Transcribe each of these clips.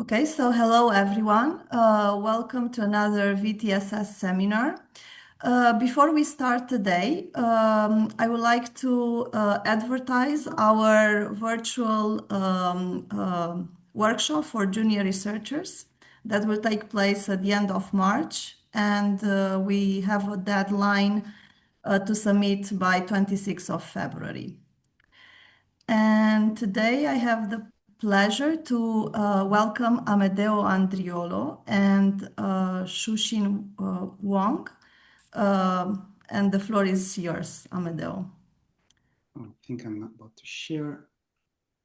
Okay, so hello everyone. Welcome to another VTSS seminar. Before we start today, I would like to advertise our virtual workshop for junior researchers that will take place at the end of March, and we have a deadline to submit by 26th of February. And today I have the pleasure to welcome Amedeo Andriollo and Xuexin Wang. And the floor is yours, Amedeo. I think I'm about to share.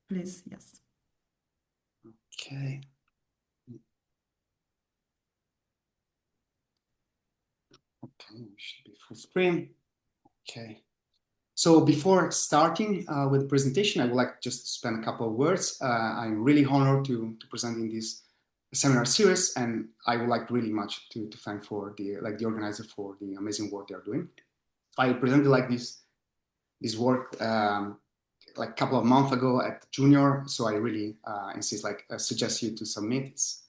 Please, yes. Okay. Okay, it should be full screen. Okay. So before starting with the presentation, I would like just to spend a couple of words. I'm really honored to present in this seminar series, and I would like really much to thank for the organizer for the amazing work they are doing. I presented this work like a couple of months ago at Junior, so I really insist, suggest you to submit. It's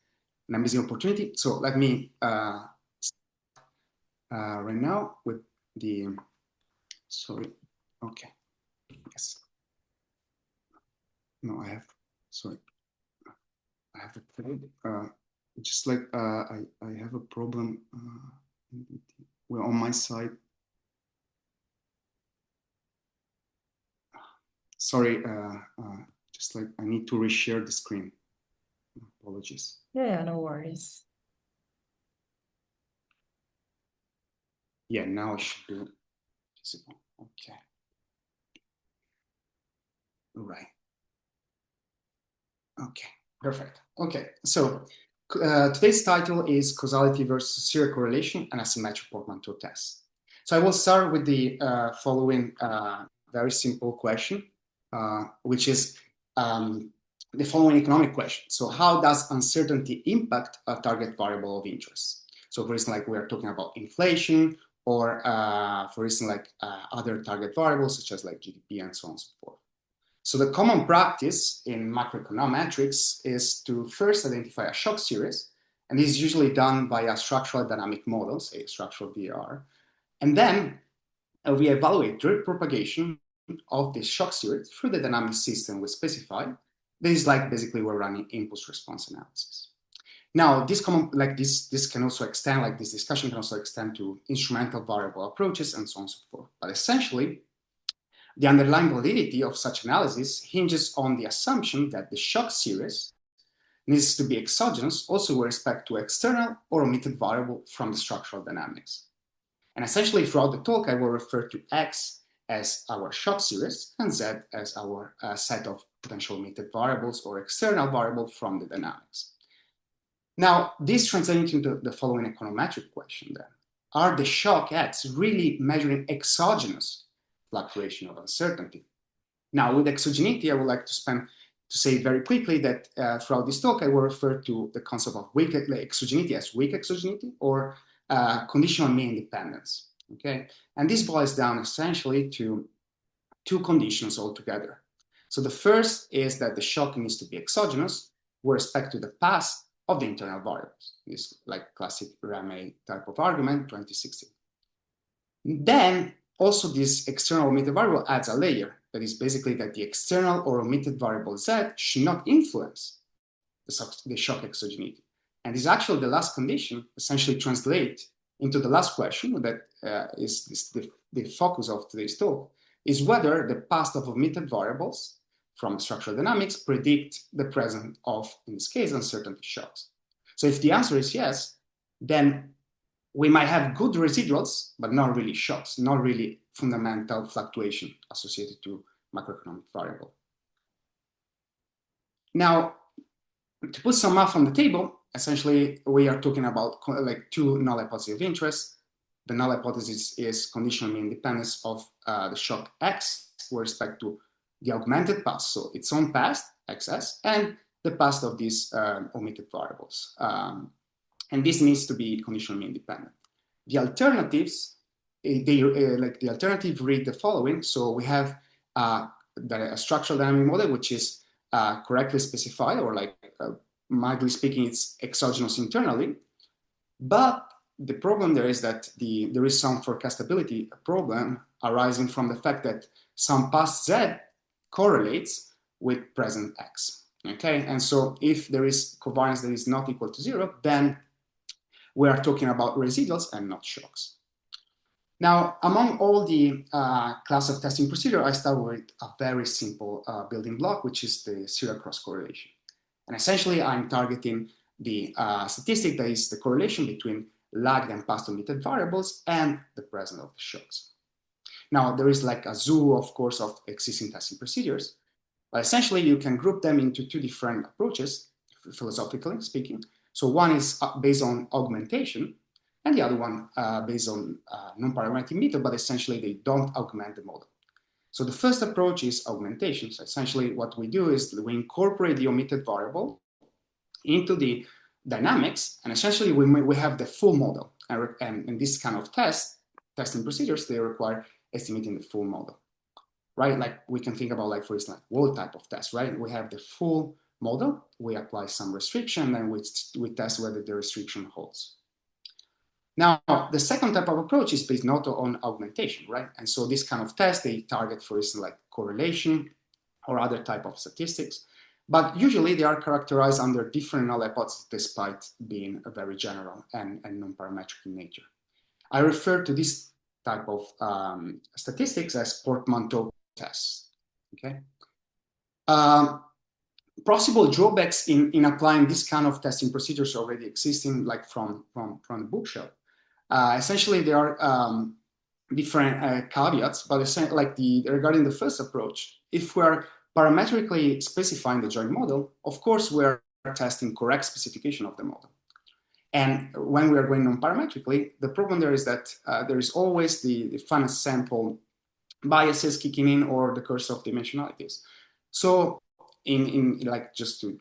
an amazing opportunity. So let me start right now with the, sorry, okay, yes. No, I have a problem. Just like I have a problem. Well, on my side. Sorry, just like I need to reshare the screen. Apologies. Yeah, no worries. Yeah, now it should be visible. Okay. All right. Okay, perfect. Okay, so today's title is Causality versus Serial Correlation and Asymmetric Portmanteau Test. So I will start with the following very simple question, which is the following economic question. So how does uncertainty impact a target variable of interest? So for instance, like we are talking about inflation, or for instance, like other target variables such as like GDP and so on and so forth. So the common practice in macroeconometrics is to first identify a shock series, and this is usually done via structural dynamic models, a structural VAR, and then we evaluate direct propagation of this shock series through the dynamic system we specify. This is like basically we're running impulse response analysis. Now, this can also extend, like this discussion can also extend to instrumental variable approaches and so on and so forth. But essentially, the underlying validity of such analysis hinges on the assumption that the shock series needs to be exogenous also with respect to external or omitted variable from the structural dynamics. And essentially throughout the talk, I will refer to X as our shock series and Z as our set of potential omitted variables or external variables from the dynamics. Now, this translates into the following econometric question then. Are the shock X really measuring exogenous fluctuation of uncertainty? Now, with exogeneity, I would like to say very quickly that throughout this talk, I will refer to the concept of weak exogeneity as weak exogeneity or conditional mean independence. Okay, and this boils down essentially to two conditions altogether. So the first is that the shock needs to be exogenous with respect to the past of the internal variables. This like classic Ramey type of argument, 2016. Then also this external omitted variable adds a layer that is basically that the external or omitted variable Z should not influence the shock exogeneity. And this is actually the last condition essentially translate into the last question that is the focus of today's talk, is whether the past of omitted variables from structural dynamics predict the presence of, in this case, uncertainty shocks. So if the answer is yes, then we might have good residuals, but not really shocks, not really fundamental fluctuation associated to macroeconomic variable. Now, to put some math on the table, essentially we are talking about like two null hypotheses of interest. The null hypothesis is conditional mean independence of the shock X with respect to the augmented past, so its own past, XS, and the past of these omitted variables. And this needs to be conditionally independent. The alternatives, the alternative read the following. So we have the structural dynamic model, which is correctly specified or like mildly speaking, it's exogenous internally. But the problem there is that there is some forecastability problem arising from the fact that some past Z correlates with present X. Okay, and so if there is covariance that is not equal to 0, then we are talking about residuals and not shocks. Now, among all the class of testing procedure, I start with a very simple building block, which is the serial cross correlation. And essentially, I'm targeting the statistic that is the correlation between lagged and past omitted variables and the presence of the shocks. Now, there is like a zoo, of course, of existing testing procedures, but essentially you can group them into two different approaches, philosophically speaking. So one is based on augmentation, and the other one based on non-parametric method, but essentially they don't augment the model. So the first approach is augmentation. So essentially what we do is we incorporate the omitted variable into the dynamics, and essentially we have the full model. And in this kind of testing procedures, they require estimating the full model, right? Like we can think about, like, for instance, wall type of test, right? We have the full model, we apply some restriction, and we test whether the restriction holds. Now, the second type of approach is based not on augmentation, right? And so this kind of test, they target, for instance, like correlation or other type of statistics, but usually they are characterized under different null hypotheses despite being very general and non-parametric in nature. I refer to this type of statistics as Portmanteau tests, okay? Possible drawbacks in applying this kind of testing procedures already existing, like from the bookshelf. Essentially, there are different caveats, but like regarding the first approach, if we're parametrically specifying the joint model, of course, we're testing correct specification of the model. And when we are going non-parametrically, the problem there is that there is always the finite sample biases kicking in or the curse of dimensionalities. So in like, just to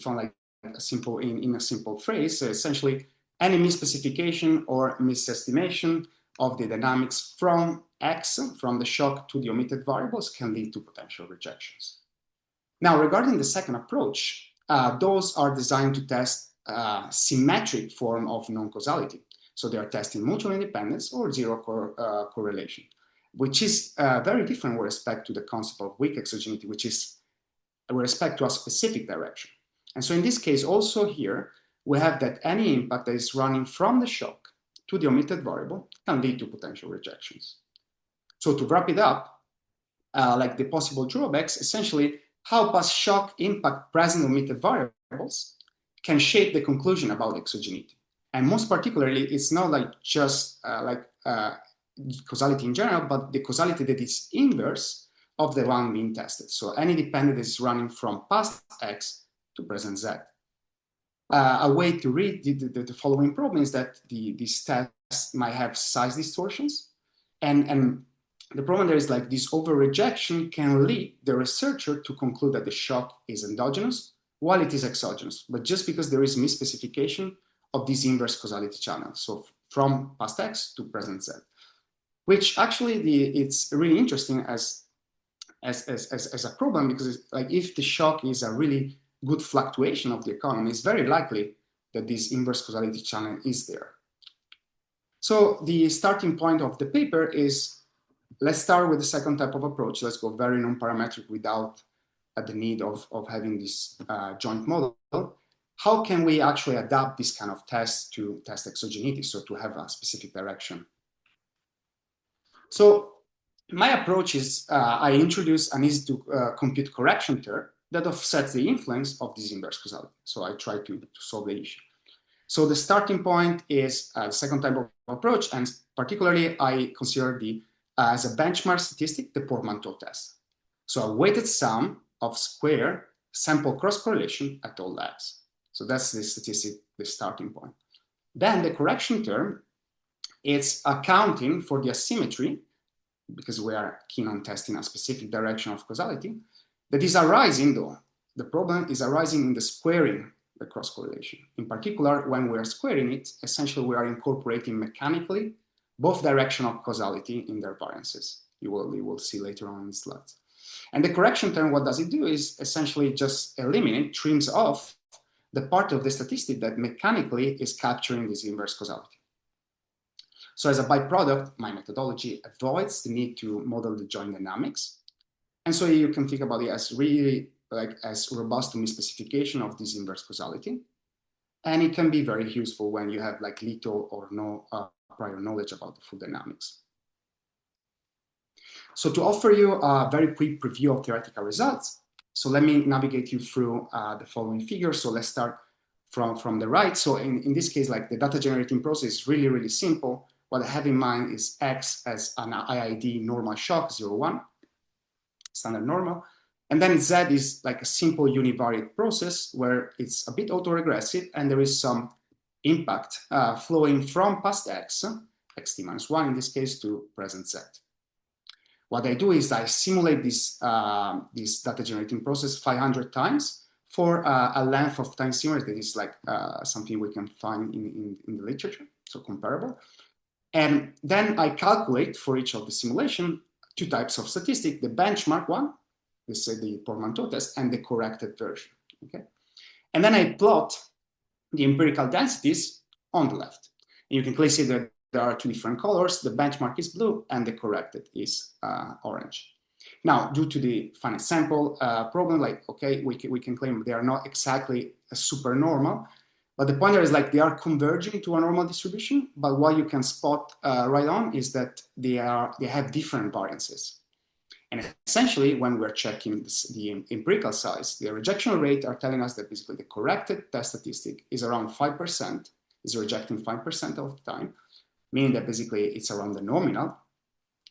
find like a simple, in a simple phrase, essentially any misspecification or misestimation of the dynamics from X, from the shock to the omitted variables, can lead to potential rejections. Now, regarding the second approach, those are designed to test symmetric form of non-causality. So they are testing mutual independence or zero correlation, which is very different with respect to the concept of weak exogeneity, which is with respect to a specific direction. And so in this case, also here, we have that any impact that is running from the shock to the omitted variable can lead to potential rejections. So to wrap it up, like the possible drawbacks, essentially how past shock impact present omitted variables can shape the conclusion about exogeneity. And most particularly, it's not like just causality in general, but the causality that is inverse of the one being tested. So any dependent is running from past X to present Z. A way to read the following problem is that these tests might have size distortions. And the problem there is like this over-rejection can lead the researcher to conclude that the shock is endogenous while it is exogenous, but just because there is misspecification of this inverse causality channel. So from past X to present Z, which actually it's really interesting as a problem, because like if the shock is a really good fluctuation of the economy, it's very likely that this inverse causality channel is there. So the starting point of the paper is, let's start with the second type of approach. Let's go very non-parametric without the need of having this joint model. How can we actually adapt this kind of test to test exogeneity, so to have a specific direction? So my approach is I introduce an easy to compute correction term that offsets the influence of this inverse causality. So I try to solve the issue. So the starting point is the second type of approach, and particularly I consider as a benchmark statistic, the Portmanteau test. So a weighted sum of square sample cross correlation at all labs. So that's the statistic, the starting point. Then the correction term, it's accounting for the asymmetry, because we are keen on testing a specific direction of causality, that is arising though. The problem is arising in the squaring the cross correlation. In particular, when we are squaring it, essentially we are incorporating mechanically both direction of causality in their variances. You will see later on in the slides. And the correction term, what does it do is essentially just eliminate, trims off the part of the statistic that mechanically is capturing this inverse causality. So as a byproduct, my methodology avoids the need to model the joint dynamics. And so you can think about it as really like as robust misspecification of this inverse causality. And it can be very useful when you have like little or no prior knowledge about the full dynamics. So to offer you a very quick preview of theoretical results, so let me navigate you through the following figures. So let's start from the right. So in this case, like the data generating process is really, really simple. What I have in mind is X as an IID normal shock, 0, 1, standard normal. And then Z is like a simple univariate process where it's a bit autoregressive and there is some impact flowing from past X, xt minus 1 in this case, to present Z. What I do is I simulate this data generating process 500 times for a length of time series that is like something we can find in the literature, so comparable. And then I calculate for each of the simulation 2 types of statistic, the benchmark one, this is the Portmanteau test, and the corrected version, okay? And then I plot the empirical densities on the left. And you can clearly see that there are 2 different colors. The benchmark is blue and the corrected is orange. Now, due to the finite sample problem, like, okay, we can claim they are not exactly a super normal, but the point there is like they are converging to a normal distribution, but what you can spot right on is that they have different variances. And essentially, when we're checking the empirical size, the rejection rate are telling us that basically the corrected test statistic is around 5%, is rejecting 5% of the time, meaning that basically it's around the nominal,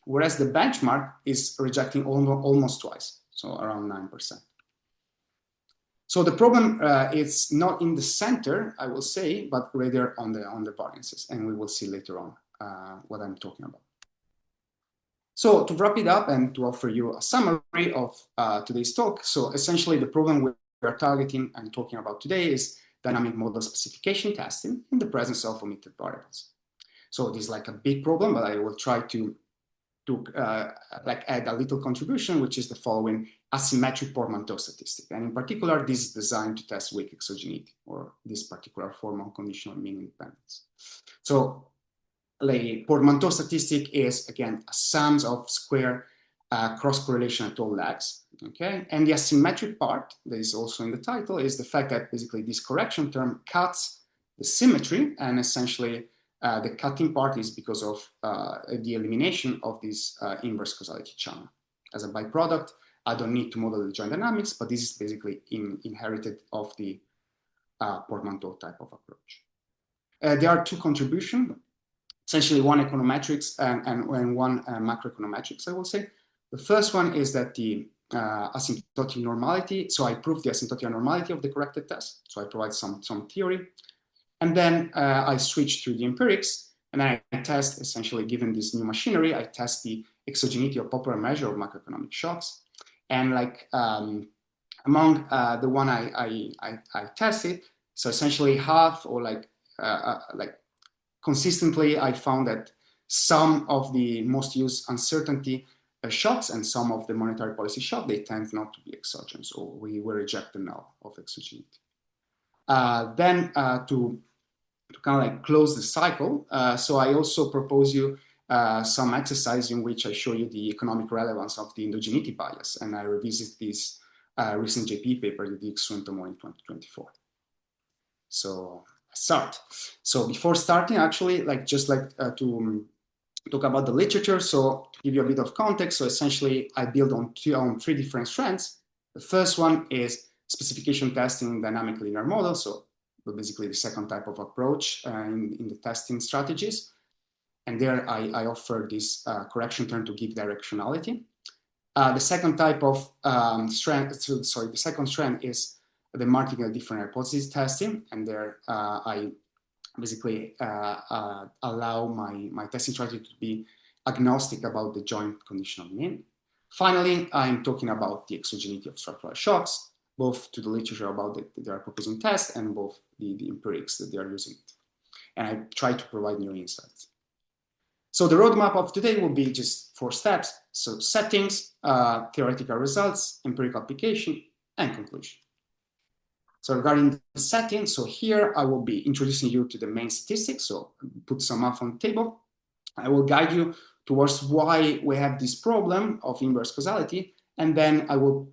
whereas the benchmark is rejecting almost twice, so around 9%. So the problem is not in the center, I will say, but rather on the variances, and we will see later on what I'm talking about. So to wrap it up and to offer you a summary of today's talk, so essentially the problem we are targeting and talking about today is dynamic model specification testing in the presence of omitted variables. So this is like a big problem, but I will try to like add a little contribution, which is the following asymmetric Portmanteau statistic. And in particular, this is designed to test weak exogeneity, or this particular form of conditional mean independence. So the Portmanteau statistic is, again, a sum of square cross-correlation at all legs, okay? And the asymmetric part, that is also in the title, is the fact that basically this correction term cuts the symmetry, and essentially the cutting part is because of the elimination of this inverse causality channel. As a byproduct, I don't need to model the joint dynamics, but this is basically inherited of the Portmanteau type of approach. There are 2 contributions, essentially one econometrics and one macroeconometrics, I will say. The first one is that the asymptotic normality, so I prove the asymptotic normality of the corrected test, so I provide some theory. And then I switch to the empirics, and then I test, essentially, given this new machinery, I test the exogeneity of popular measure of macroeconomic shocks. And like among the one I tested, so essentially half or like consistently, I found that some of the most used uncertainty shocks and some of the monetary policy shock, they tend not to be exogenous, or we reject the null of exogeneity. Then to kind of like close the cycle, so I also propose you some exercise in which I show you the economic relevance of the endogeneity bias, and I revisit this recent JP paper, the Xuexin in 2024. So start. So before starting, actually, like just like to talk about the literature. So to give you a bit of context, so essentially I build on 3 different strands. The first one is specification testing in dynamic linear models. So basically the second type of approach in the testing strategies. And there I offer this correction term to give directionality. The second type of the second strand is the marking of different hypothesis testing. And there I basically allow my testing strategy to be agnostic about the joint conditional mean. Finally, I'm talking about the exogeneity of structural shocks, both to the literature about they are proposing tests and both the empirics that they are using it. And I try to provide new insights. So the roadmap of today will be just 4 steps. So settings, theoretical results, empirical application, and conclusion. So regarding the setting, so here I will be introducing you to the main statistics. So put some math on the table. I will guide you towards why we have this problem of inverse causality, and then I will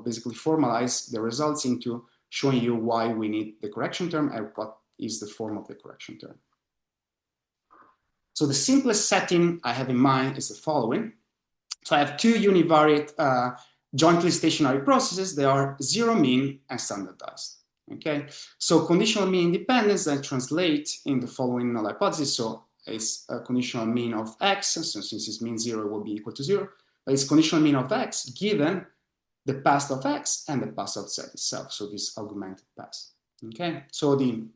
basically formalize the results into showing you why we need the correction term and what is the form of the correction term. So the simplest setting I have in mind is the following. So I have two univariate jointly stationary processes. They are zero mean and standardized. Okay, so conditional mean independence then translate in the following null hypothesis. So it's a conditional mean of x, so since it's mean 0, it will be equal to 0. But it's conditional mean of x given the past of x and the past of z itself, so this augmented past. Okay, so the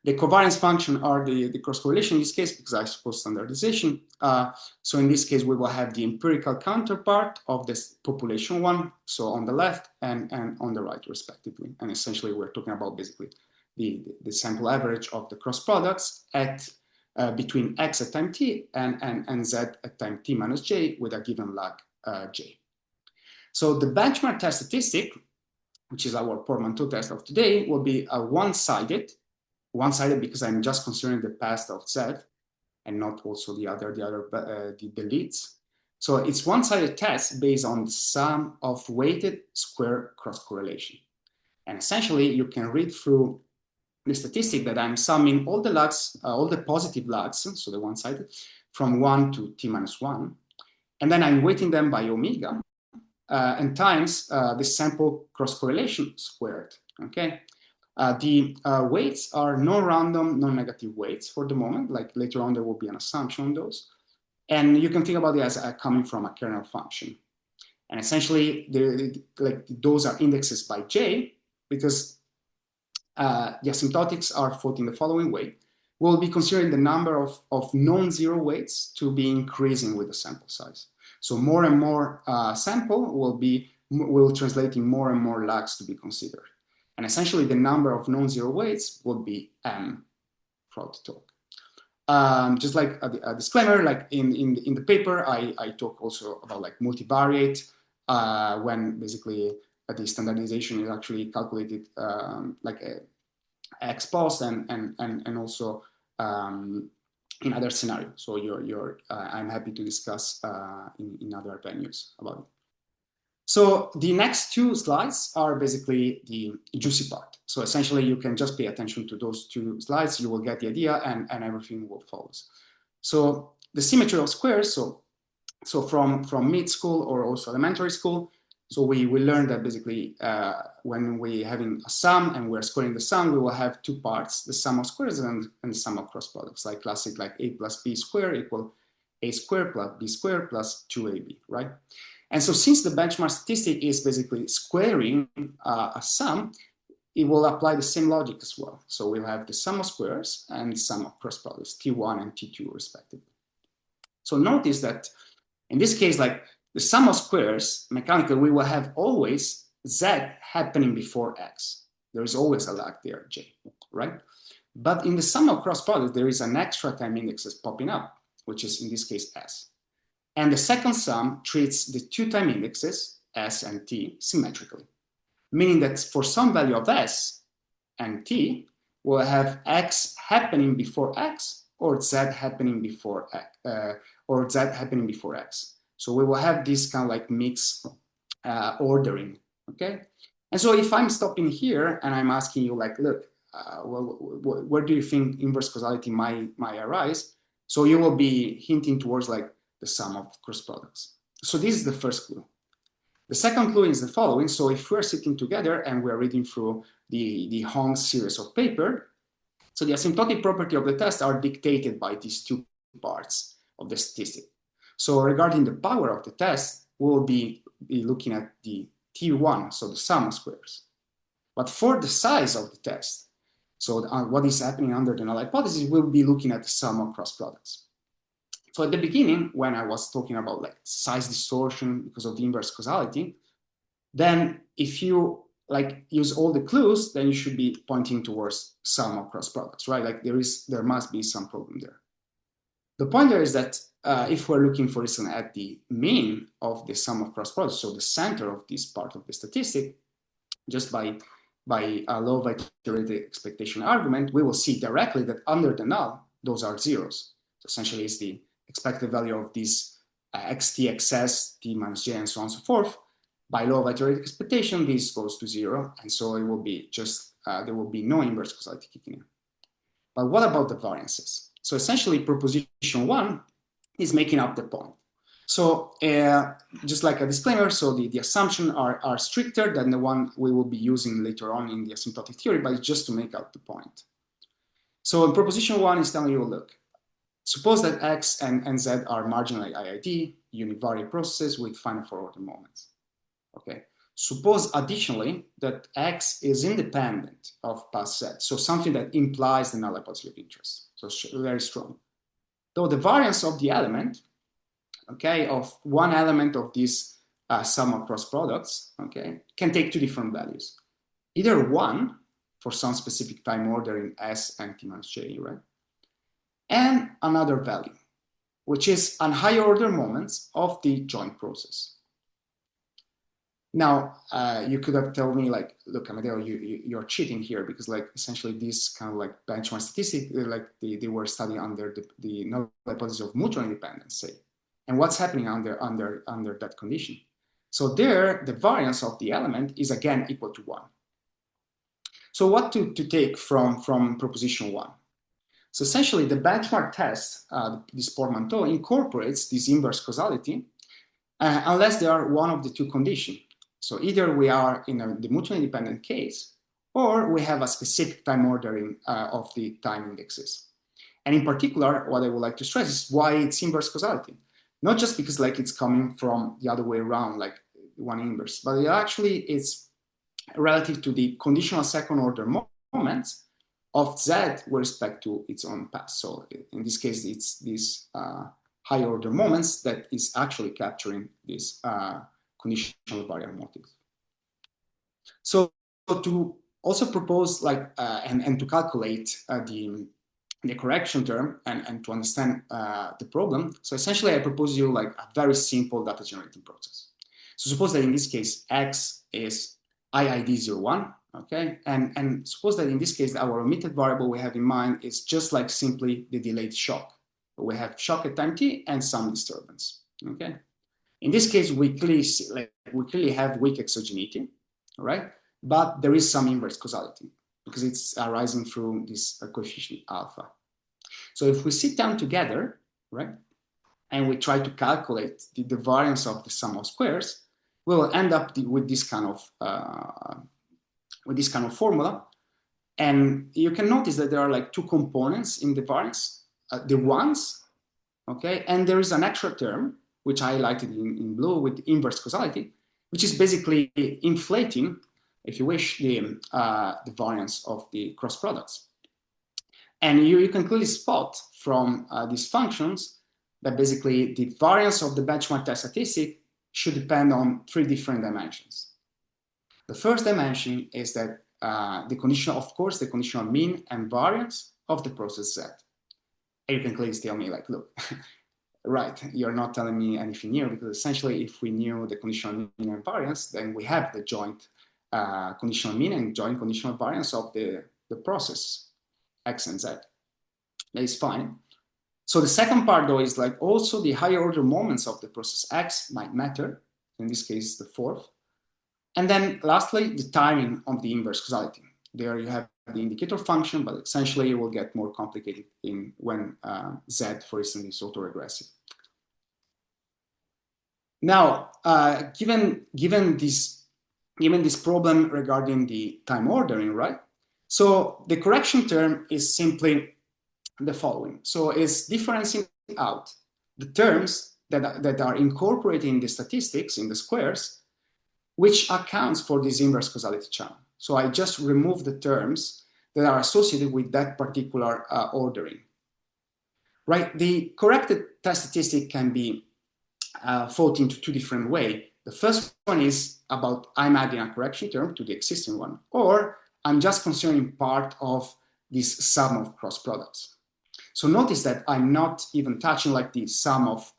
covariance function are the cross correlation in this case because I suppose standardization. So in this case, we will have the empirical counterpart of this population one, so on the left and on the right respectively. And essentially, we're talking about basically the sample average of the cross products at between x at time t and z at time t minus j with a given lag j. So the benchmark test statistic, which is our Portmanteau test of today, will be a one-sided because I'm just considering the past of Z and not also the leads. So it's one-sided test based on the sum of weighted square cross correlation. And essentially, you can read through the statistic that I'm summing all the lags, all the positive lags, so the one-sided, from 1 to t minus 1. And then I'm weighting them by omega and times the sample cross correlation squared. Okay. The weights are non-random, non-negative weights for the moment. Like later on, there will be an assumption on those. And you can think about it as coming from a kernel function. And essentially, those are indexes by j because the asymptotics are thought in the following way. We'll be considering the number of non-zero weights to be increasing with the sample size. So more and more sample will translate in more and more lags to be considered. And essentially, the number of non-zero weights would be m throughout the talk. Just like a disclaimer, like in the paper, I talk also about like multivariate when basically the standardization is actually calculated like ex post and also in other scenarios. So I'm happy to discuss in other venues about it. So the next two slides are basically the juicy part. So essentially, you can just pay attention to those two slides. You will get the idea, and everything will follow. So the symmetry of squares. So from mid school or also elementary school. So we learned that basically when we having a sum and we're squaring the sum, we will have two parts: the sum of squares and the sum of cross products, like classic, like a plus b squared equal a squared plus b squared plus 2ab, right? And so since the benchmark statistic is basically squaring a sum, it will apply the same logic as well. So we'll have the sum of squares and sum of cross products, T1 and T2 respectively. So notice that in this case, like the sum of squares, mechanically, we will have always Z happening before X. There is always a lag there, J, right? But in the sum of cross products, there is an extra time index that's popping up, which is in this case S. And the second sum treats the two time indexes, S and T, symmetrically, meaning that for some value of S and T, we'll have X happening before X or Z happening before X, So we will have this kind of like mixed ordering, okay? And so if I'm stopping here and I'm asking you like, look, where do you think inverse causality might arise? So you will be hinting towards like the sum of cross products. So this is the first clue. The second clue is the following. So if we're sitting together and we're reading through the Hong series of paper, so the asymptotic property of the test are dictated by these two parts of the statistic. So regarding the power of the test, we'll be looking at the T1, so the sum of squares. But for the size of the test, so what is happening under the null hypothesis, we'll be looking at the sum of cross products. So at the beginning, when I was talking about like size distortion because of the inverse causality, then if you like use all the clues, then you should be pointing towards sum of cross products, right? Like there must be some problem there. The point there is that if we're looking, for instance, at the mean of the sum of cross products, so the center of this part of the statistic, just by by a low of iterated expectation argument, we will see directly that under the null, those are zeros. So essentially, it's the expected value of this xt, xs, t minus j, and so on and so forth. By law of iterated expectation, this goes to 0, and so it will be just, there will be no inverse causality kicking in. But what about the variances? So essentially, proposition 1 is making up the point. So just like a disclaimer, so the assumptions are stricter than the one we will be using later on in the asymptotic theory, but it's just to make out the point. So in proposition 1 is telling you, look, suppose that X and Z are marginally IID, univariate processes with finite forward moments. Okay. Suppose additionally that X is independent of path Z, so something that implies the null hypothesis of interest. So very strong. Though the variance of the element, okay, of one element of this sum of cross products, okay, can take two different values. Either 1 for some specific time order in S and T minus J, right? And another value, which is an higher order moments of the joint process. Now, you could have told me, like, look, Amedeo, you're cheating here, because, like, essentially this kind of like benchmark statistic, like they were studying under the null hypothesis of mutual independence, say. And what's happening under that condition? So there, the variance of the element is again equal to 1. So what to take from proposition 1? So essentially, the benchmark test, this Portmanteau, incorporates this inverse causality unless they are one of the two conditions. So either we are in the mutually independent case, or we have a specific time ordering of the time indexes. And in particular, what I would like to stress is why it's inverse causality. Not just because like it's coming from the other way around, like one inverse, but it actually is relative to the conditional second order moments of Z with respect to its own path. So in this case, it's these higher order moments that is actually capturing this conditional variable motive. So to also propose like and to calculate the correction term and to understand the problem. So essentially, I propose you like a very simple data generating process. So suppose that in this case, X is IID01, okay? And suppose that in this case, our omitted variable we have in mind is just like simply the delayed shock. We have shock at time t and some disturbance, okay? In this case, we clearly have weak exogeneity, all right? But there is some inverse causality because it's arising through this coefficient alpha. So if we sit down together, right, and we try to calculate the variance of the sum of squares, we will end up with this kind of formula. And you can notice that there are like two components in the variance, the ones, okay, and there is an extra term which I highlighted in blue with inverse causality, which is basically inflating, if you wish, the variance of the cross products. And you can clearly spot from these functions that basically the variance of the benchmark test statistic should depend on three different dimensions. The first dimension is that the conditional mean and variance of the process Z. And you can clearly tell me like, look, right, you're not telling me anything new, because essentially if we knew the conditional mean and variance, then we have the joint conditional mean and joint conditional variance of the process X and Z. That is fine. So the second part though is like also the higher order moments of the process X might matter, in this case the fourth. And then lastly, the timing of the inverse causality. There you have the indicator function, but essentially it will get more complicated when Z, for instance, is autoregressive. Now, given this problem regarding the time ordering, right? So the correction term is simply the following. So it's differencing out the terms that are incorporated in the statistics, in the squares, which accounts for this inverse causality channel. So I just remove the terms that are associated with that particular ordering. Right? The corrected test statistic can be thought into two different ways. The first one is about I'm adding a correction term to the existing one, or I'm just considering part of this sum of cross products. So notice that I'm not even touching like the sum of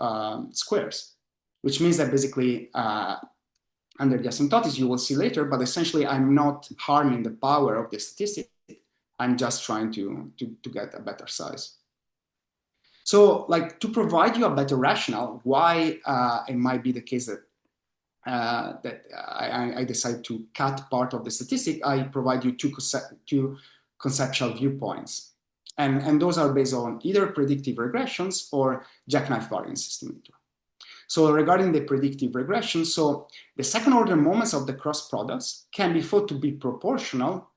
squares, which means that basically under the asymptotics, you will see later, but essentially I'm not harming the power of the statistic. I'm just trying to get a better size. So like to provide you a better rationale why it might be the case that I decide to cut part of the statistic, I provide you two conceptual viewpoints. And those are based on either predictive regressions or jackknife variance estimator. So regarding the predictive regression, so the second order moments of the cross products can be thought to be proportional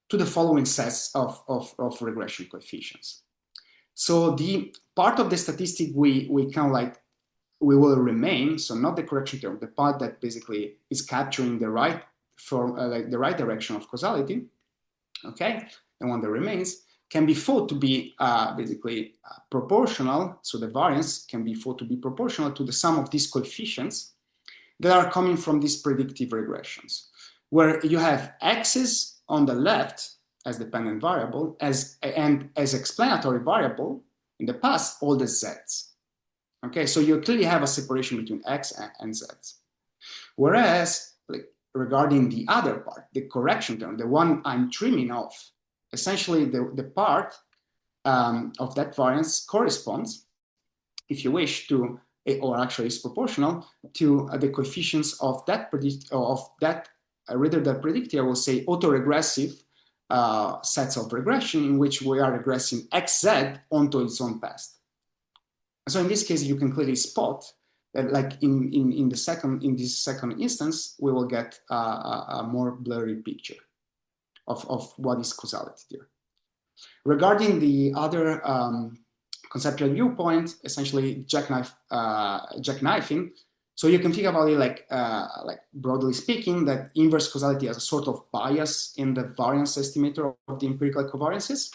to the following sets of regression coefficients. So the part of the statistic we kind of like, we will remain, so not the correction term, the part that basically is capturing the right form, like the right direction of causality, okay, the one that remains, can be thought to be basically proportional, so the variance can be thought to be proportional to the sum of these coefficients that are coming from these predictive regressions, where you have x's on the left as dependent variable, and as explanatory variable in the past, all the z's. Okay, so you clearly have a separation between x and z's. Whereas, like, regarding the other part, the correction term, the one I'm trimming off, essentially the part of that variance corresponds, if you wish, to, or actually is proportional to the coefficients of that rather than predictive, I will say autoregressive sets of regression in which we are regressing xz onto its own past. So in this case, you can clearly spot that, like in this second instance, we will get a more blurry picture of what is causality there. Regarding the other conceptual viewpoint, essentially jackknifing. So you can think about it like broadly speaking, that inverse causality has a sort of bias in the variance estimator of the empirical covariances.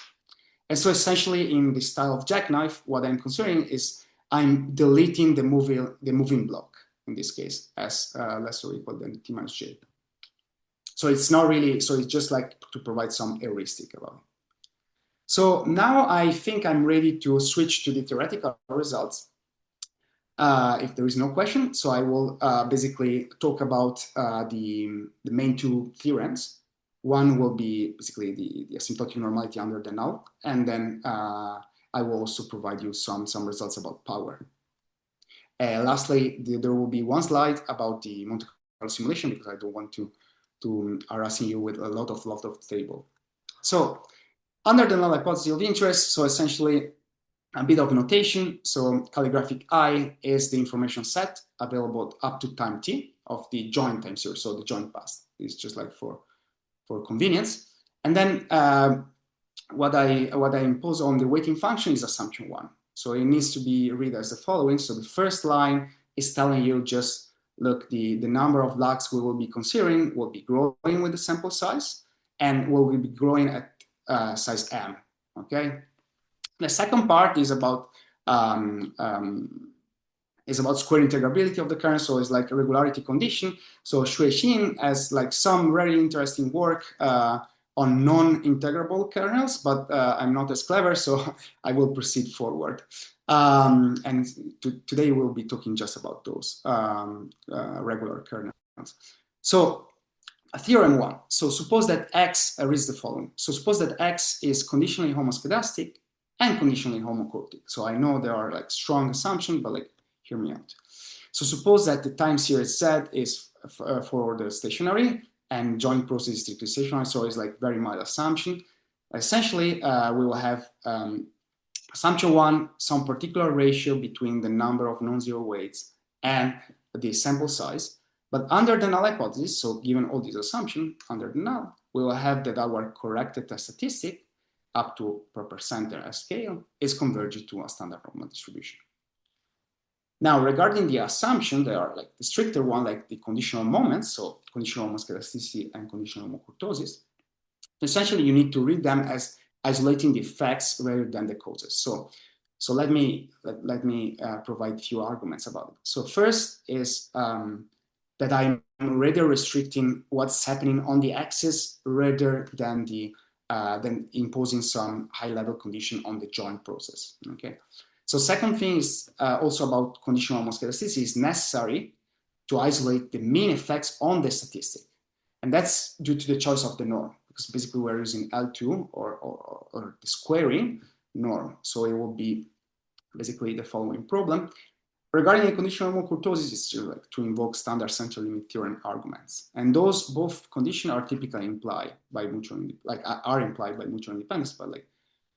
And so essentially in the style of jackknife, what I'm considering is I'm deleting the moving block in this case as less or equal than t minus j. So it's not really, so it's just like to provide some heuristic about it. So now I think I'm ready to switch to the theoretical results. If there is no question, so I will basically talk about the main two theorems. One will be basically the asymptotic normality under the null, and then I will also provide you some results about power. Lastly, there will be one slide about the Monte Carlo simulation because I don't want to harassing you with a lot of table. So under the null hypothesis of interest, so essentially a bit of notation. So calligraphic I is the information set available up to time t of the joint time series, so the joint past. It's just like for convenience. And then what I impose on the weighting function is assumption 1. So it needs to be read as the following. So the first line is telling you just, look, the number of lags we will be considering will be growing with the sample size, and will be growing at size m, okay? The second part is about square integrability of the kernel, so it's like a regularity condition. So Xuexin has like some very interesting work on non-integrable kernels, but I'm not as clever, so I will proceed forward. And today we'll be talking just about those regular kernels. So theorem 1. So suppose that X is the following. So suppose that X is conditionally homoscedastic and conditionally homocortic. So I know there are like strong assumptions, but like hear me out. So suppose that the time series Z is for the stationary and joint process is strictly stationary, so it's like very mild assumption. Essentially, we will have assumption 1, some particular ratio between the number of non-zero weights and the sample size. But under the null hypothesis, so given all these assumptions under the null, we will have that our corrected test statistic up to proper center as scale is converged to a standard normal distribution. Now, regarding the assumption, there are like the stricter one, like the conditional moments, so conditional homoscedasticity and conditional homocortosis. Essentially, you need to read them as isolating the effects rather than the causes. So let me provide a few arguments about it. So first is that I'm rather restricting what's happening on the axis rather than than imposing some high-level condition on the joint process. Okay. So second thing is also about conditional homoscedasticity is necessary to isolate the mean effects on the statistic. And that's due to the choice of the norm, because basically we're using L2 or the squaring norm. So it will be basically the following problem. Regarding the conditional normal kurtosis, it's just like to invoke standard central limit theorem arguments. And those both conditions are typically implied by mutual, like are implied by mutual independence, but like,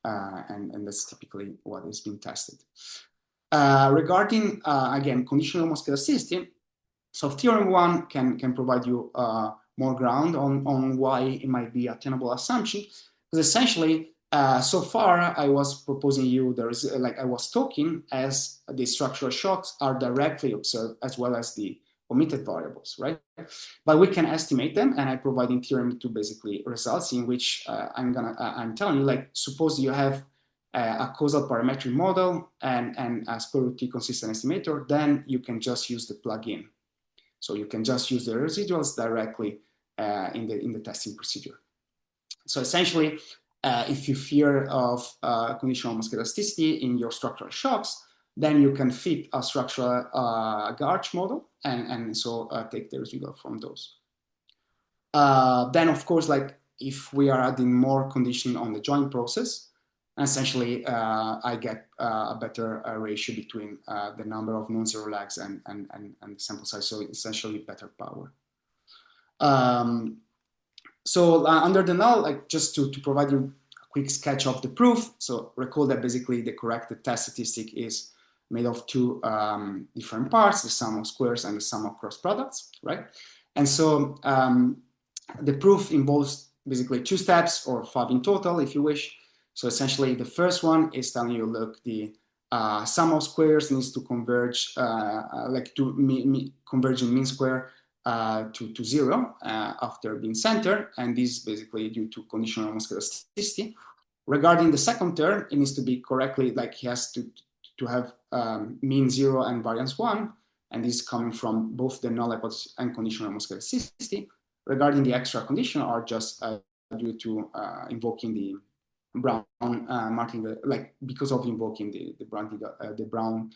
and that's typically what is being tested. Regarding, again, conditional normal scalasticity, so theorem 1 can provide you more ground on why it might be a tenable assumption, because essentially, so far I was proposing you I was talking as the structural shocks are directly observed as well as the omitted variables, right? But we can estimate them, and I provide in theorem 2 basically results in which I'm telling you, like, suppose you have a causal parametric model and a square root t consistent estimator, then you can just use the plugin. So you can just use the residuals directly in the testing procedure. So essentially, if you fear of conditional scalasticity in your structural shocks, then you can fit a structural gauge model and so take the residual from those. Then, of course, like if we are adding more condition on the joint process, essentially I get a better ratio between the number of non-zero legs and the sample size, so essentially better power. So under the null, like just to provide you a quick sketch of the proof, so recall that basically the corrected test statistic is made of two different parts, the sum of squares and the sum of cross products, right? And so the proof involves basically 2 steps, or 5 in total if you wish. So essentially the first one is telling you, look, the sum of squares needs to converge, converge in mean square to 0 after being centered, and this is basically due to conditional normal scalasticity. Regarding the second term, it needs to be correctly, like he has to have mean 0 and variance 1, and this is coming from both the null hypothesis and conditional normal scalasticity. Regarding the extra condition are just due to invoking the Brown martingale, like because of invoking the Brown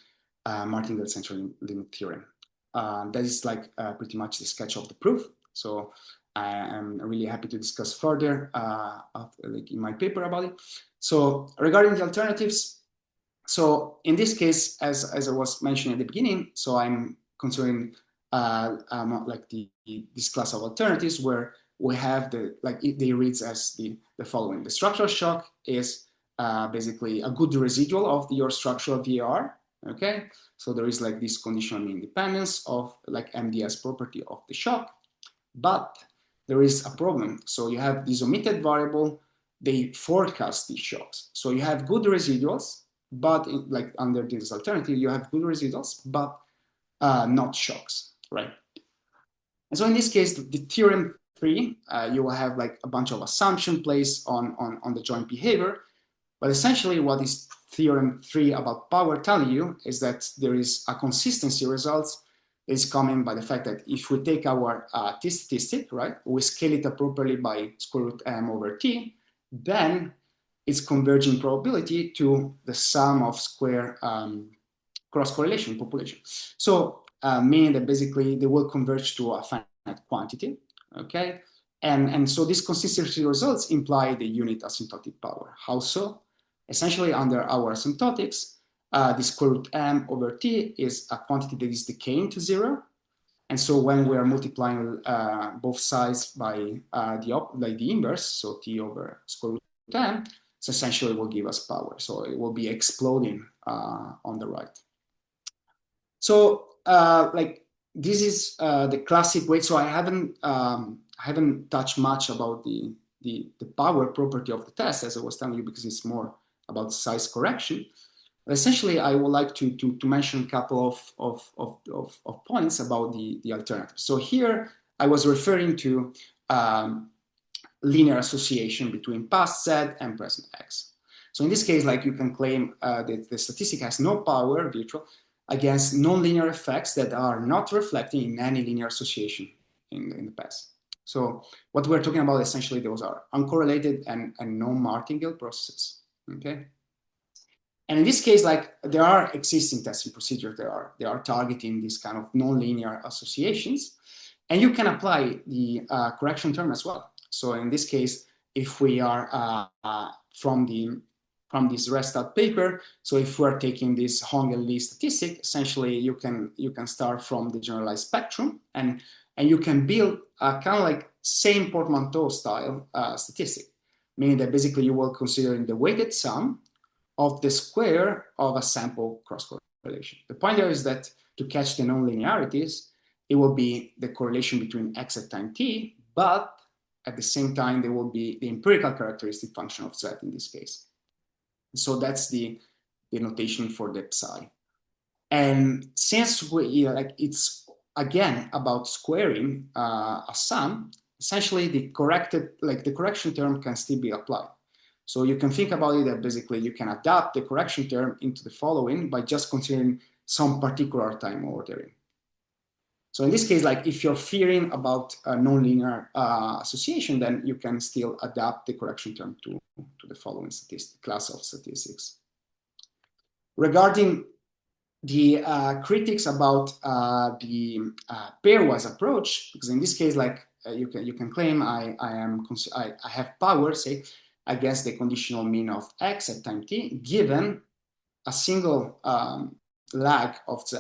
martingale central limit theorem. That is like pretty much the sketch of the proof. So I am really happy to discuss further like in my paper about it. So regarding the alternatives, so in this case, as I was mentioning at the beginning, so I'm considering like this class of alternatives where we have they reads as the following. The structural shock is basically a good residual of your structural VAR. Okay, so there is like this conditional independence of like MDS property of the shock, but there is a problem. So you have this omitted variable, they forecast these shocks. So you have good residuals, but like under this alternative, you have good residuals, but not shocks, right? And so in this case, the theorem 3, you will have like a bunch of assumptions placed on the joint behavior. But essentially what is theorem 3 about power telling you is that there is a consistency results is coming by the fact that if we take our t statistic, right, we scale it appropriately by square root m over t, then it's converging probability to the sum of square cross correlation population. So meaning that basically they will converge to a finite quantity, okay? And so these consistency results imply the unit asymptotic power. How so? Essentially under our asymptotics, the square root m over t is a quantity that is decaying to 0. And so when we are multiplying both sides by the inverse, so t over square root m, so essentially will give us power. So it will be exploding on the right. So like this is the classic way. So I haven't touched much about the power property of the test, as I was telling you, because it's more about size correction. But essentially, I would like to mention a couple of points about the alternatives. So here I was referring to linear association between past Z and present X. So in this case, like you can claim that the statistic has no power, virtual, against nonlinear effects that are not reflecting in any linear association in the past. So what we're talking about essentially, those are uncorrelated and non-martingale processes, okay? And in this case, like there are existing testing procedures they are targeting these kind of nonlinear associations, and you can apply the correction term as well. So in this case, if we are from this Restart paper, so if we're taking this Hong and Lee statistic, essentially you can start from the generalized spectrum, and you can build a kind of like same Portmanteau style statistic, meaning that basically you will consider the weighted sum of the square of a sample cross correlation. The point there is that to catch the nonlinearities, it will be the correlation between x at time t, but at the same time, there will be the empirical characteristic function of z in this case. So that's the notation for the psi. And since it's again about squaring a sum, essentially the correction term can still be applied. So you can think about it that basically you can adapt the correction term into the following by just considering some particular time ordering. So in this case, like if you're fearing about a nonlinear association, then you can still adapt the correction term to the following class of statistics. Regarding the critics about the pairwise approach, because in this case, like you can claim I have power, say, against the conditional mean of x at time t, given a single lag of z.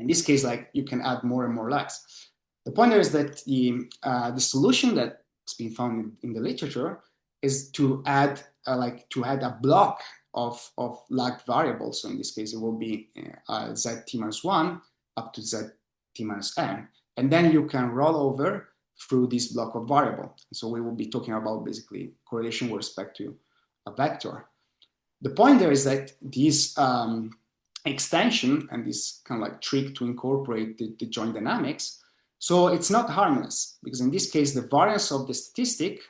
In this case, like you can add more and more lags. The point there is that the solution that's been found in the literature is to add a block of lag variables. So in this case, it will be zt-1 up to zt-n, and then you can roll over through this block of variable. So we will be talking about basically correlation with respect to a vector. The point there is that this extension and this kind of like trick to incorporate the joint dynamics, so it's not harmless, because in this case the variance of the statistic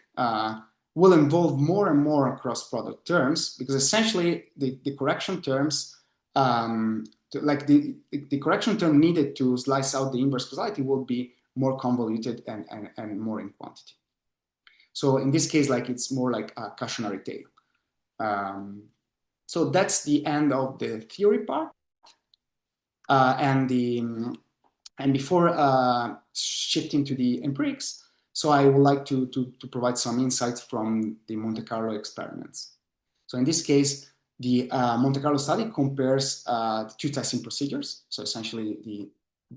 will involve more and more cross product terms, because essentially the correction terms the correction term needed to slice out the inverse causality will be more convoluted and more in quantity. So in this case, like it's more like a cautionary tale. So that's the end of the theory part. And before shifting to the empirics, so I would like to provide some insights from the Monte Carlo experiments. So in this case, the Monte Carlo study compares the two testing procedures. So essentially, the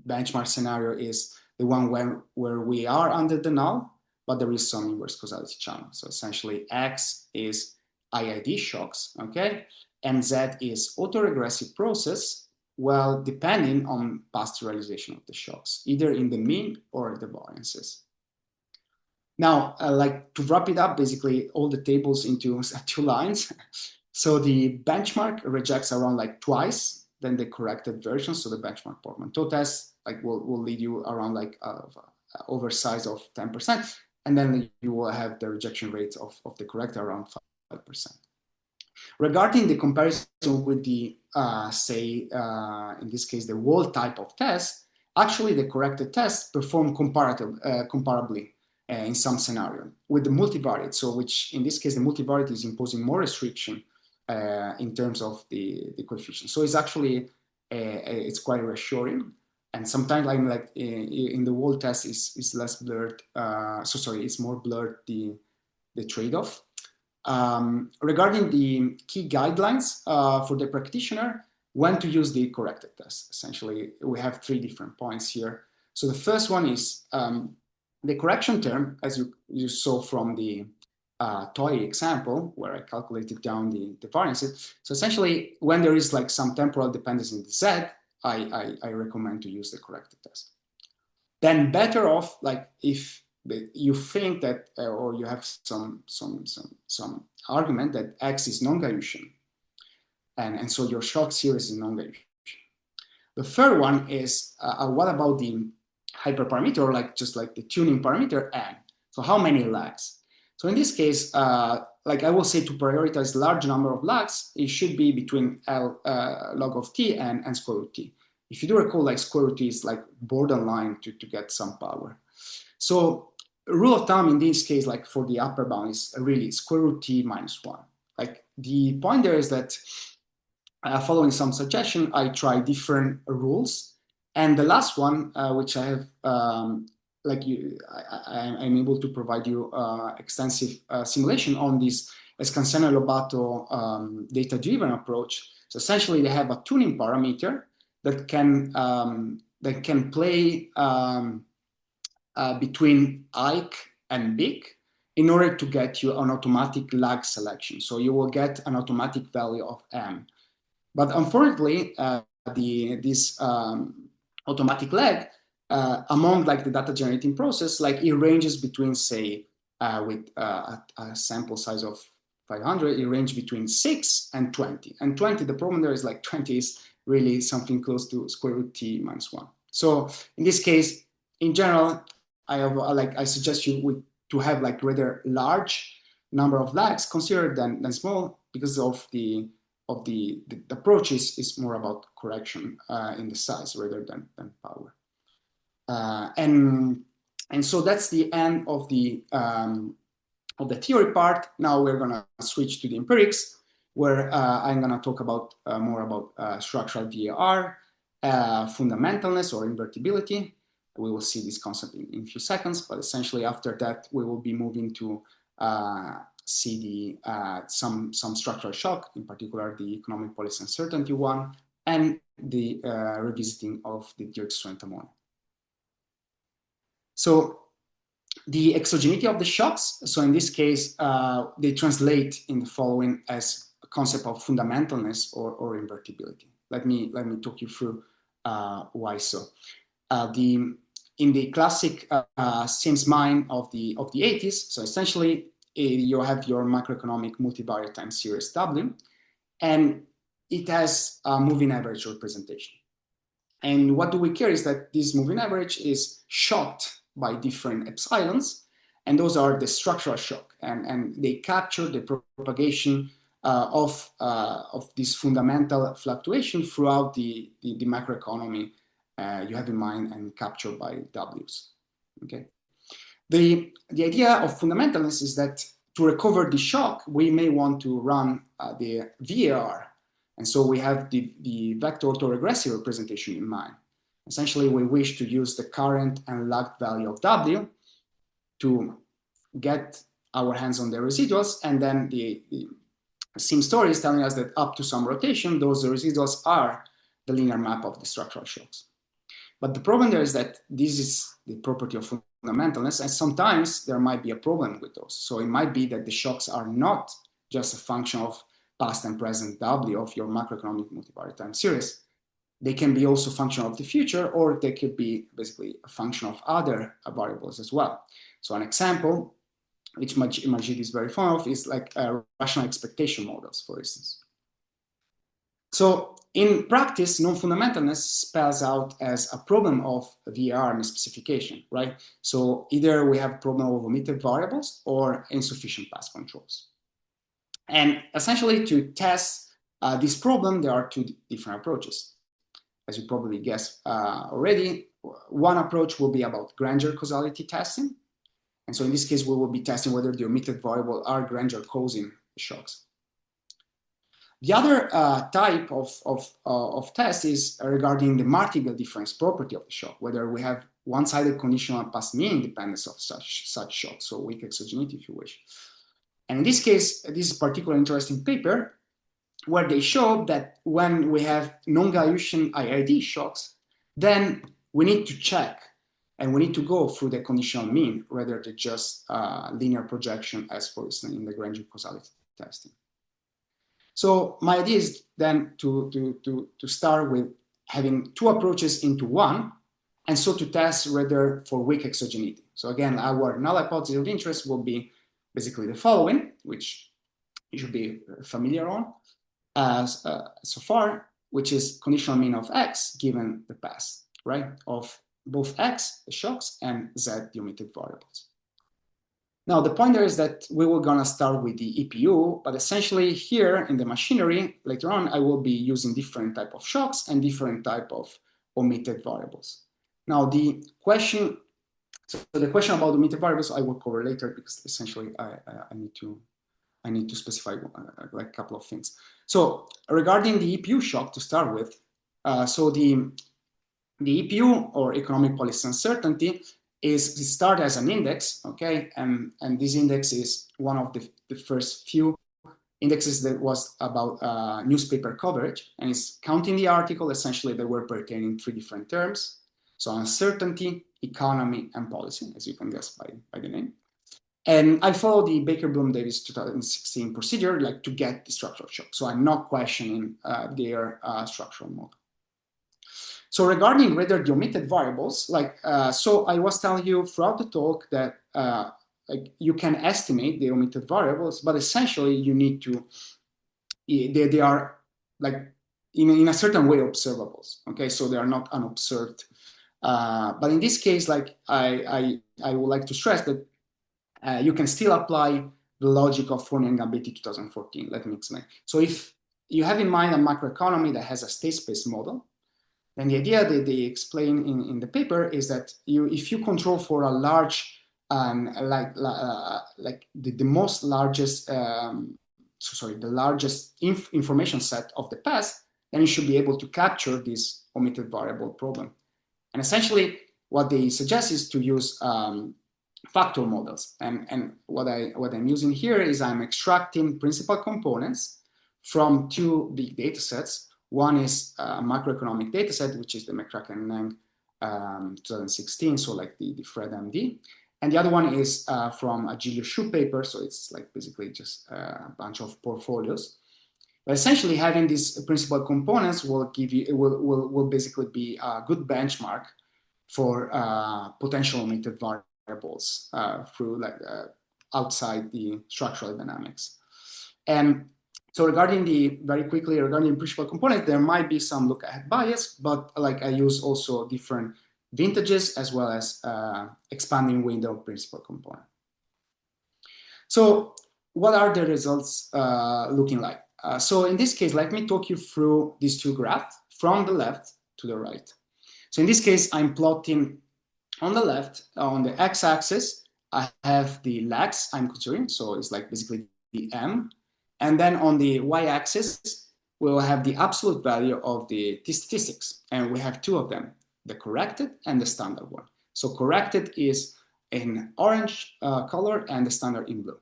benchmark scenario is the one where we are under the null, but there is some inverse causality channel. So essentially, X is IID shocks, okay? And Z is autoregressive process, well, depending on past realization of the shocks, either in the mean or the variances. Now, like to wrap it up, basically all the tables into 2 lines. So the benchmark rejects around like twice than the corrected version. So the benchmark Portmanteau test like will lead you around like oversize of 10%, and then you will have the rejection rate of the correct around 5%. Regarding the comparison with the, in this case, the wall type of test, actually the corrected test perform comparably in some scenario with the multivariate. So which in this case, the multivariate is imposing more restriction in terms of the coefficient. So it's actually, it's quite reassuring. And sometimes like in the wall test is less blurred. It's more blurred the trade-off. Regarding the key guidelines for the practitioner, when to use the corrected test. Essentially, we have 3 different points here. So the first one is the correction term, as you saw from the toy example, where I calculated down the variances. So essentially, when there is like some temporal dependence in the Z, I recommend to use the corrected test. Then better off, like if you think that, or you have some argument that X is non-Gaussian, and so your shock series is non-Gaussian. The third one is what about the hyperparameter, or like just like the tuning parameter N? So how many lags? So in this case, like I will say to prioritize large number of lags, it should be between L log of t and square root t. If you do recall, like square root t is like borderline to get some power. So rule of thumb in this case, like for the upper bound, is really square root t minus 1. Like the point there is that following some suggestion, I try different rules. And the last one, which I have, I'm able to provide you extensive simulation on this Scansano Lobato data-driven approach. So essentially, they have a tuning parameter that can play between Ike and Big in order to get you an automatic lag selection. So you will get an automatic value of M. But unfortunately, this automatic lag among like the data generating process, like it ranges between, say, with a sample size of 500, it ranges between 6 and 20. And 20, the problem there is like 20 is really something close to square root t minus 1. So in this case, in general, I suggest you to have like rather large number of lags considered than small, because of the approach is more about correction in the size rather than power. And so that's the end of the theory part. Now we're gonna switch to the empirics, where I'm gonna talk about more about structural DAR, fundamentalness or invertibility. We will see this concept in a few seconds, but essentially after that we will be moving to see the some structural shock, in particular the economic policy uncertainty one, and the revisiting of the Dirk-Strength model. So the exogeneity of the shocks, so in this case, they translate in the following as a concept of fundamentalness or invertibility. Let me talk you through why so. In the classic Sims mind of the 80s, so essentially you have your macroeconomic multivariate time series W, and it has a moving average representation. And what do we care is that this moving average is shocked by different epsilons, and those are the structural shock, and they capture the propagation of this fundamental fluctuation throughout the macroeconomy you have in mind and captured by W's. Okay. The idea of fundamentalness is that to recover the shock, we may want to run the VAR. And so we have the vector autoregressive representation in mind. Essentially, we wish to use the current and lagged value of W to get our hands on the residuals. And then the sim story is telling us that up to some rotation, those residuals are the linear map of the structural shocks. But the problem there is that this is the property of fundamentalness, and sometimes there might be a problem with those. So it might be that the shocks are not just a function of past and present W of your macroeconomic multivariate time series. They can be also a function of the future, or they could be basically a function of other variables as well. So an example, which Majid is very fond of, is like rational expectation models, for instance. So in practice, non-fundamentalness spells out as a problem of VAR misspecification, right? So either we have a problem of omitted variables or insufficient path controls. And essentially to test this problem, there are two different approaches. As you probably guessed already, one approach will be about grandeur causality testing. And so in this case, we will be testing whether the omitted variable are grandeur causing the shocks. The other type of test is regarding the martingale difference property of the shock, whether we have one-sided conditional past mean independence of such shocks, so weak exogeneity if you wish. And in this case, this is a particularly interesting paper where they show that when we have non-Gaussian IID shocks, then we need to check and we need to go through the conditional mean rather than just linear projection as, for instance, in the grandeur causality testing. So my idea is then to start with having two approaches into one, and so to test rather for weak exogeneity. So again, our null hypothesis of interest will be basically the following, which you should be familiar on so far, which is conditional mean of X given the path, right? Of both X, the shocks, and Z, the omitted variables. Now, the point there is that we were gonna start with the EPU, but essentially here in the machinery, later on, I will be using different type of shocks and different type of omitted variables. Now, the question about omitted variables, I will cover later because essentially I need to I need to specify like a couple of things. So regarding the EPU shock to start with, so the EPU, or economic policy uncertainty, is started as an index, okay, and this index is one of the first few indexes that was about newspaper coverage, and it's counting the article essentially that were pertaining three different terms. So uncertainty, economy, and policy, as you can guess by the name. And I follow the Baker-Bloom-Davis 2016 procedure, like to get the structural shock. So I'm not questioning their structural model. So regarding rather the omitted variables, like so I was telling you throughout the talk that like you can estimate the omitted variables, but essentially you need to they are like in a certain way observables. Okay, so they are not unobserved. But in this case, like I would like to stress that you can still apply the logic of Fournier and Gambetti 2014. Let me explain. So if you have in mind a macroeconomy that has a state space model, then the idea that they explain in the paper is that if you control for a large, like the most largest, the largest information set of the past, then you should be able to capture this omitted variable problem. And essentially, what they suggest is to use factor models. And what I'm using here is I'm extracting principal components from two big data sets. One is a macroeconomic data set, which is the McCracken and Wang 2016, so like the Fred MD. And the other one is from a Giulio Shu paper, so it's like basically just a bunch of portfolios. But essentially, having these principal components will give you will basically be a good benchmark for potential omitted variables through like outside the structural dynamics. And so regarding regarding principal component, there might be some look ahead bias, but like I use also different vintages as well as expanding window principal component. So what are the results looking like? So in this case, let me talk you through these two graphs from the left to the right. So in this case, I'm plotting on the left, on the x-axis, I have the lags I'm considering. So it's like basically the M. And then on the y-axis, we'll have the absolute value of the t-statistics. And we have two of them, the corrected and the standard one. So corrected is in orange color and the standard in blue.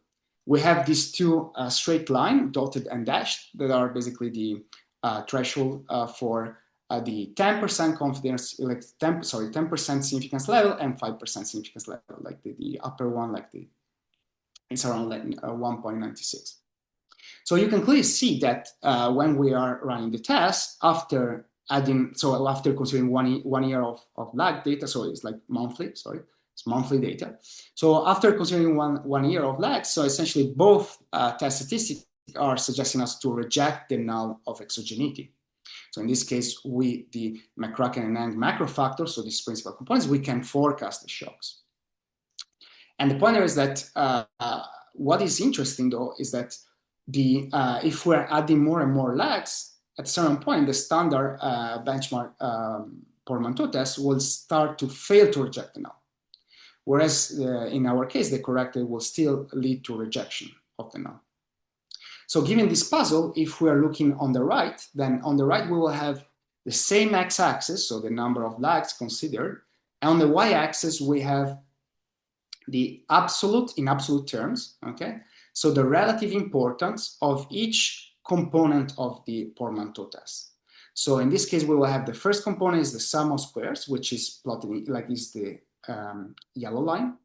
We have these two straight line, dotted and dashed, that are basically the threshold for the 10% confidence, like 10% significance level and 5% significance level, like the upper one, like it's around like 1.96. So you can clearly see that when we are running the test, after adding, so after considering one year of lag data, so it's like monthly, it's monthly data. So after considering one year of lag, so essentially both test statistics are suggesting us to reject the null of exogeneity. So in this case, with the McCracken and Wang macro factors, so these principal components, we can forecast the shocks. And the point is that what is interesting though is that if we're adding more and more lags, at a certain point, the standard benchmark Portmanteau test will start to fail to reject the null. Whereas in our case, the corrected will still lead to rejection of the null. So given this puzzle, if we are looking on the right, then on the right we will have the same x-axis, so the number of lags considered, and on the y-axis we have the absolute, in absolute terms, okay? So the relative importance of each component of the Portmanteau test. So in this case, we will have the first component is the sum of squares, which is plotted like is the yellow line.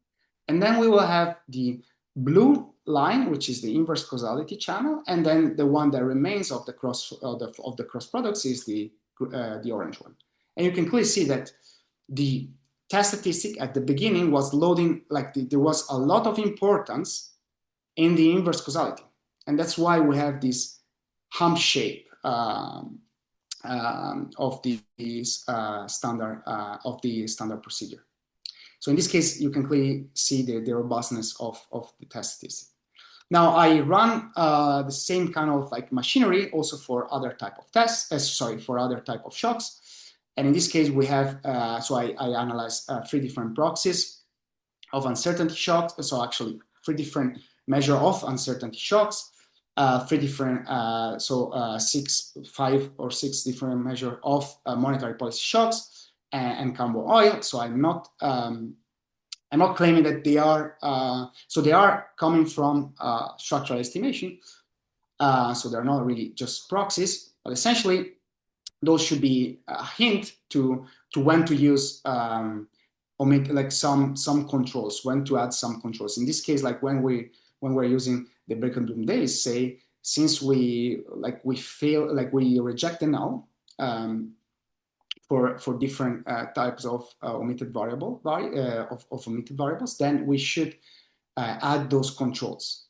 And then we will have the blue line, which is the inverse causality channel, and then the one that remains of the cross products is the orange one. And you can clearly see that the test statistic at the beginning was loading, like there was a lot of importance in the inverse causality, and that's why we have this hump shape of the standard procedure. So in this case, you can clearly see the robustness of the test statistic. Now I run the same kind of like machinery also for other type of tests, for other type of shocks. And in this case, we have, so I analyze 3 different proxies of uncertainty shocks. So actually 3 different measure of uncertainty shocks, 3 different, 5 or 6 different measure of monetary policy shocks and carbon oil. So I'm not claiming that they are, so they are coming from structural estimation. So they're not really just proxies, but essentially those should be a hint to when to use omit like some controls, when to add some controls. In this case, like when we're using the Birkenblum days, say since we reject the null for different types of omitted omitted variables, then we should add those controls.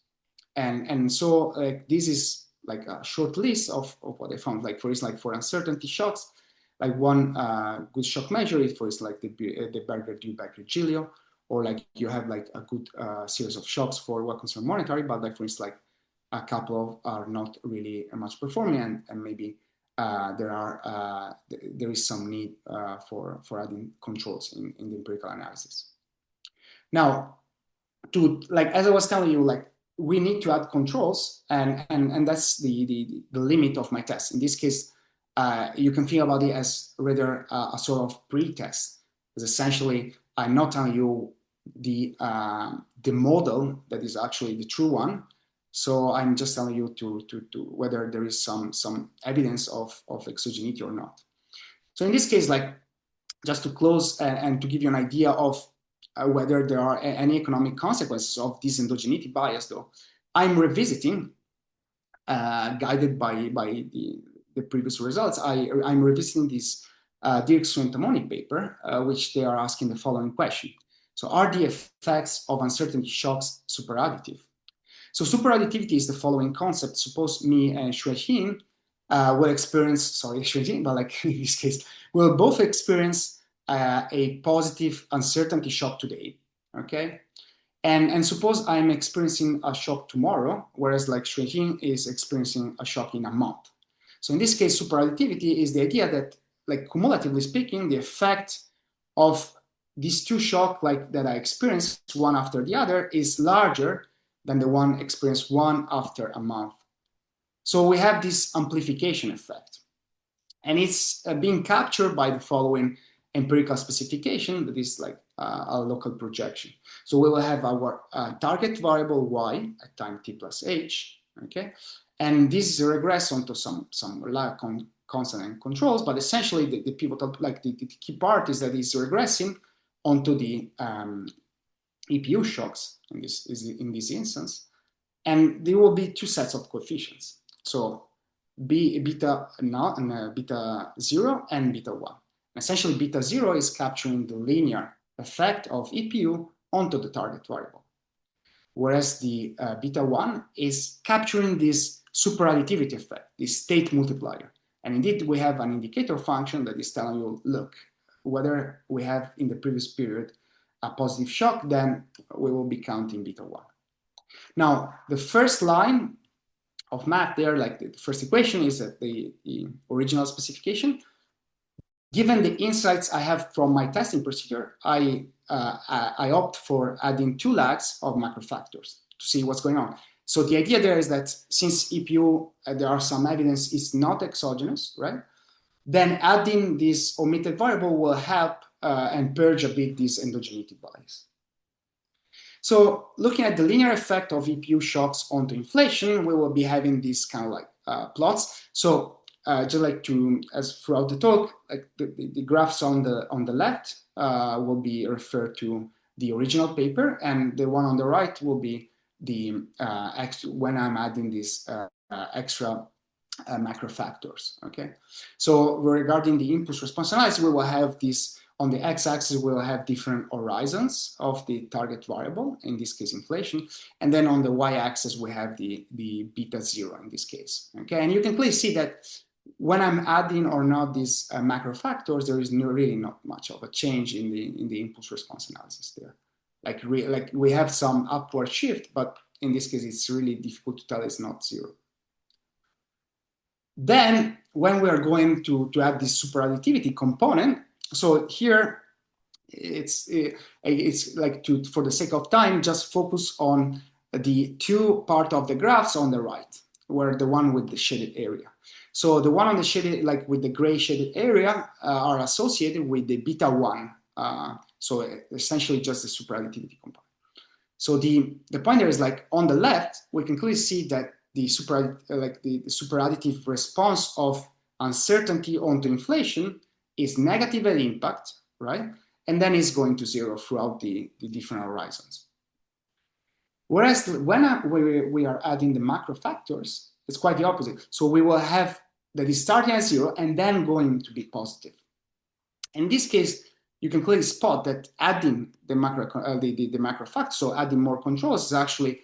And so this is like a short list of what I found. Like for instance, like for uncertainty shocks, like one good shock measure is for instance like the Berger-Dulbach-Regilio, or like you have like a good series of shocks for what concerns monetary, but like for instance like a couple of are not really much performing, and maybe there is some need for adding controls in the empirical analysis. Now, as I was telling you, like we need to add controls, and that's the limit of my test. In this case, you can think about it as rather a sort of pre-test, because essentially I'm not telling you the model that is actually the true one. So I'm just telling you to whether there is some evidence of exogeneity or not. So in this case, like just to close and to give you an idea of whether there are any economic consequences of this endogeneity bias, though, I'm revisiting, guided by the previous results, I'm revisiting this Dirksen-Tamoni paper, which they are asking the following question. So are the effects of uncertainty shocks superadditive? So superadditivity is the following concept. Suppose me and Xuexin will experience, Xuexin, but like in this case, we'll both experience a positive uncertainty shock today, okay? And suppose I'm experiencing a shock tomorrow, whereas like Xuexin is experiencing a shock in a month. So in this case, superadditivity is the idea that, like cumulatively speaking, the effect of these two shocks like that I experienced one after the other is larger than the one experienced one after a month. So we have this amplification effect. And it's being captured by the following empirical specification that is like a local projection. So we will have our target variable y at time t plus h, okay? And this is a regress onto some constant and controls, but essentially the pivotal, like the key part is that it's regressing onto the EPU shocks in this instance, and there will be two sets of coefficients. So beta 0 and beta 1. Essentially, beta 0 is capturing the linear effect of EPU onto the target variable, whereas the beta 1 is capturing this superadditivity effect, this state multiplier. And indeed, we have an indicator function that is telling you, look, whether we have in the previous period a positive shock, then we will be counting beta 1. Now, the first line of math there, like the first equation, is that the original specification. Given the insights I have from my testing procedure, I opt for adding 2 lags of macro factors to see what's going on. So the idea there is that since EPU, there are some evidence is not exogenous, right? Then adding this omitted variable will help and purge a bit this endogeneity bias. So looking at the linear effect of EPU shocks onto inflation, we will be having these kind of like plots. So just like to, as throughout the talk, like the graphs on the left will be referred to the original paper, and the one on the right will be the when I'm adding these extra macro factors. Okay, so regarding the impulse response analysis, we will have this on the x-axis. We will have different horizons of the target variable, in this case inflation, and then on the y-axis we have the beta 0 in this case. Okay, and you can clearly see that when I'm adding or not these macro factors, there is really not much of a change in the impulse response analysis there. Like we have some upward shift, but in this case it's really difficult to tell it's not 0. Then when we are going to add this superadditivity component, so here it's like for the sake of time, just focus on the two part of the graphs on the right, where the one with the shaded area. So the one on the shaded, like with the gray shaded area, are associated with the beta 1. So essentially just the superadditivity component. So the point there is, like, on the left, we can clearly see that the superadditive response of uncertainty onto inflation is negative at impact, right? And then it's going to zero throughout the different horizons. Whereas when we are adding the macro factors, it's quite the opposite. So we will have that is starting at zero and then going to be positive. In this case, you can clearly spot that adding the macro factors, so adding more controls, is actually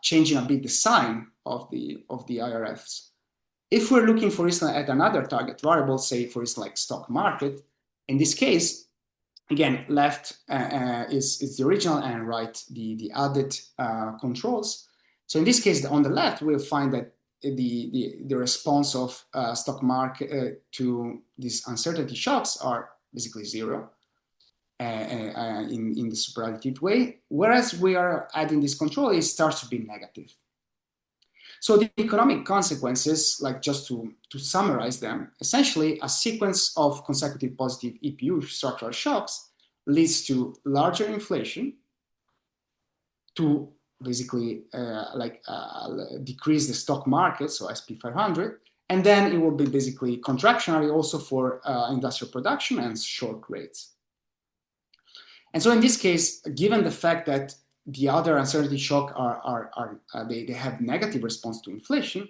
changing a bit the sign of the IRFs. If we're looking, for instance, at another target variable, say, for instance, like stock market, in this case, again, left is the original and right the added controls. So in this case, on the left, we'll find that the response of stock market to these uncertainty shocks are basically zero in the superadditive way, whereas we are adding this control, it starts to be negative. So the economic consequences, like, just to summarize them, essentially a sequence of consecutive positive EPU structural shocks leads to larger inflation, to basically decrease the stock market, so SP 500, and then it will be basically contractionary also for industrial production and short rates. And so in this case, given the fact that the other uncertainty shock they have negative response to inflation,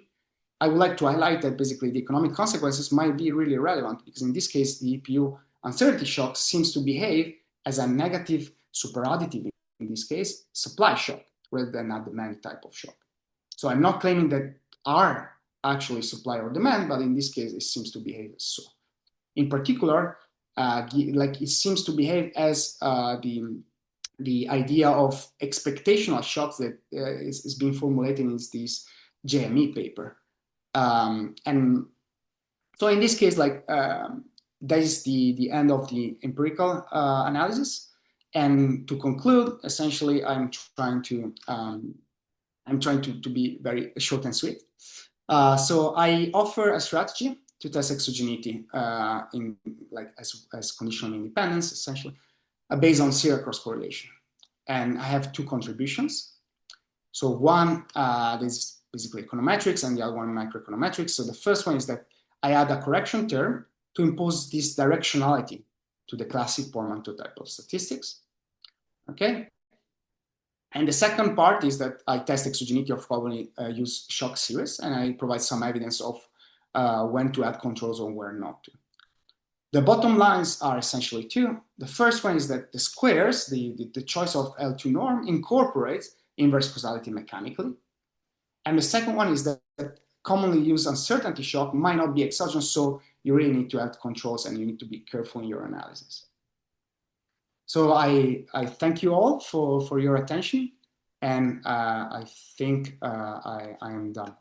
I would like to highlight that basically the economic consequences might be really relevant, because in this case, the EPU uncertainty shock seems to behave as a negative superadditive, in this case, supply shock, rather than a demand type of shock. So I'm not claiming that R actually supply or demand, but in this case, it seems to behave as so. In particular, it seems to behave as the idea of expectational shocks that is being formulated in this JME paper. And so in this case, that is the end of the empirical analysis. And to conclude, essentially, I'm trying to be very short and sweet. So I offer a strategy to test exogeneity as conditional independence, essentially, based on serial cross correlation. And I have two contributions. So one is basically econometrics, and the other one macroeconometrics. So the first one is that I add a correction term to impose this directionality to the classic Portmanteau type of statistics. Okay. And the second part is that I test exogeneity of probably use shock series, and I provide some evidence of when to add controls or where not to. The bottom lines are essentially two. The first one is that the squares, the choice of L2 norm, incorporates inverse causality mechanically. And the second one is that commonly used uncertainty shock might not be exogenous, so you really need to add controls and you need to be careful in your analysis. So I thank you all for your attention, and I think I am done.